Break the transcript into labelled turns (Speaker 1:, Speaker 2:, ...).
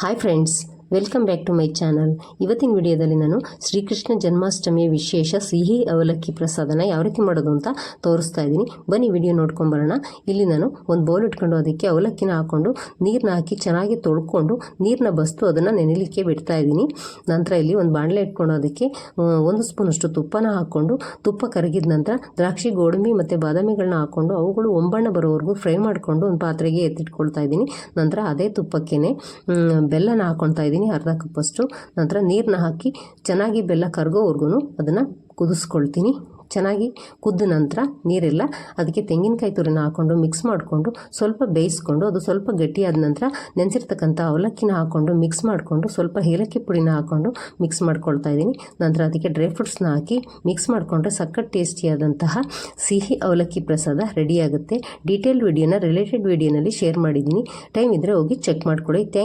Speaker 1: Hi friends, welcome back to my channel. ಇವತ್ತಿನ ವಿಡಿಯೋದಲ್ಲಿ ನಾನು ಶ್ರೀಕೃಷ್ಣ ಜನ್ಮಾಷ್ಟಮಿಯ ವಿಶೇಷ ಸಿಹಿ ಅವಲಕ್ಕಿ ಪ್ರಸಾದನ ಯಾವ ರೀತಿ ಮಾಡೋದು ಅಂತ ತೋರಿಸ್ತಾ ಇದ್ದೀನಿ. ಬನ್ನಿ ವಿಡಿಯೋ ನೋಡ್ಕೊಂಬರೋಣ. ಇಲ್ಲಿ ನಾನು ಒಂದು ಬೌಲ್ ಇಟ್ಕೊಂಡು ಅದಕ್ಕೆ ಅವಲಕ್ಕಿನ ಹಾಕ್ಕೊಂಡು ನೀರನ್ನ ಹಾಕಿ ಚೆನ್ನಾಗಿ ತೊಳ್ಕೊಂಡು ನೀರನ್ನ ಬಸ್ತು ಅದನ್ನು ನೆನೆಲಿಕ್ಕೆ ಬಿಡ್ತಾ ಇದ್ದೀನಿ. ನಂತರ ಇಲ್ಲಿ ಒಂದು ಬಾಣಲೆ ಇಟ್ಕೊಂಡು ಅದಕ್ಕೆ 1 ಸ್ಪೂನಷ್ಟು ತುಪ್ಪನ ಹಾಕ್ಕೊಂಡು ತುಪ್ಪ ಕರಗಿದ ನಂತರ ದ್ರಾಕ್ಷಿ, ಗೋಡಂಬಿ ಮತ್ತು ಬಾದಾಮಿಗಳನ್ನ ಹಾಕ್ಕೊಂಡು ಅವುಗಳು ಒಂಬಣ್ಣ ಬರೋವರೆಗೂ ಫ್ರೈ ಮಾಡಿಕೊಂಡು ಒಂದು ಪಾತ್ರೆಗೆ ಎತ್ತಿಟ್ಕೊಳ್ತಾ ಇದ್ದೀನಿ. ನಂತರ ಅದೇ ತುಪ್ಪಕ್ಕೇ ಬೆಲ್ಲನ ಹಾಕ್ಕೊಳ್ತಾ ಇದ್ದೀನಿ, ಅರ್ಧ ಕಪ್ಪಷ್ಟು. ನಂತರ ನೀರನ್ನ ಹಾಕಿ ಚೆನ್ನಾಗಿ ಬೆಲ್ಲ ಕರಗೋವರೆಗೂ ಅದನ್ನು ಕುದಿಸ್ಕೊಳ್ತೀನಿ. ಚೆನ್ನಾಗಿ ಕುದ್ದ ನಂತರ ನೀರೆಲ್ಲ ಅದಕ್ಕೆ ತೆಂಗಿನಕಾಯಿ ತುರಿನ ಹಾಕ್ಕೊಂಡು ಮಿಕ್ಸ್ ಮಾಡಿಕೊಂಡು ಸ್ವಲ್ಪ ಬೇಯಿಸ್ಕೊಂಡು ಅದು ಸ್ವಲ್ಪ ಗಟ್ಟಿಯಾದ ನಂತರ ನೆನೆಸಿರ್ತಕ್ಕಂಥ ಅವಲಕ್ಕಿನ ಹಾಕ್ಕೊಂಡು ಮಿಕ್ಸ್ ಮಾಡಿಕೊಂಡು ಸ್ವಲ್ಪ ಏಲಕ್ಕಿ ಪುಡಿನ ಹಾಕ್ಕೊಂಡು ಮಿಕ್ಸ್ ಮಾಡ್ಕೊಳ್ತಾ ಇದ್ದೀನಿ. ನಂತರ ಅದಕ್ಕೆ ಡ್ರೈ ಫ್ರೂಟ್ಸ್ನ ಹಾಕಿ ಮಿಕ್ಸ್ ಮಾಡಿಕೊಂಡ್ರೆ ಸಖತ್ ಟೇಸ್ಟಿಯಾದಂತಹ ಸಿಹಿ ಅವಲಕ್ಕಿ ಪ್ರಸಾದ ರೆಡಿಯಾಗುತ್ತೆ. ಡೀಟೇಲ್ ವಿಡಿಯೋನ ರಿಲೇಟೆಡ್ ವಿಡಿಯೋನಲ್ಲಿ ಶೇರ್ ಮಾಡಿದ್ದೀನಿ. ಟೈಮ್ ಇದ್ದರೆ ಹೋಗಿ ಚೆಕ್ ಮಾಡ್ಕೊಳ್ಳಿ. Thank you.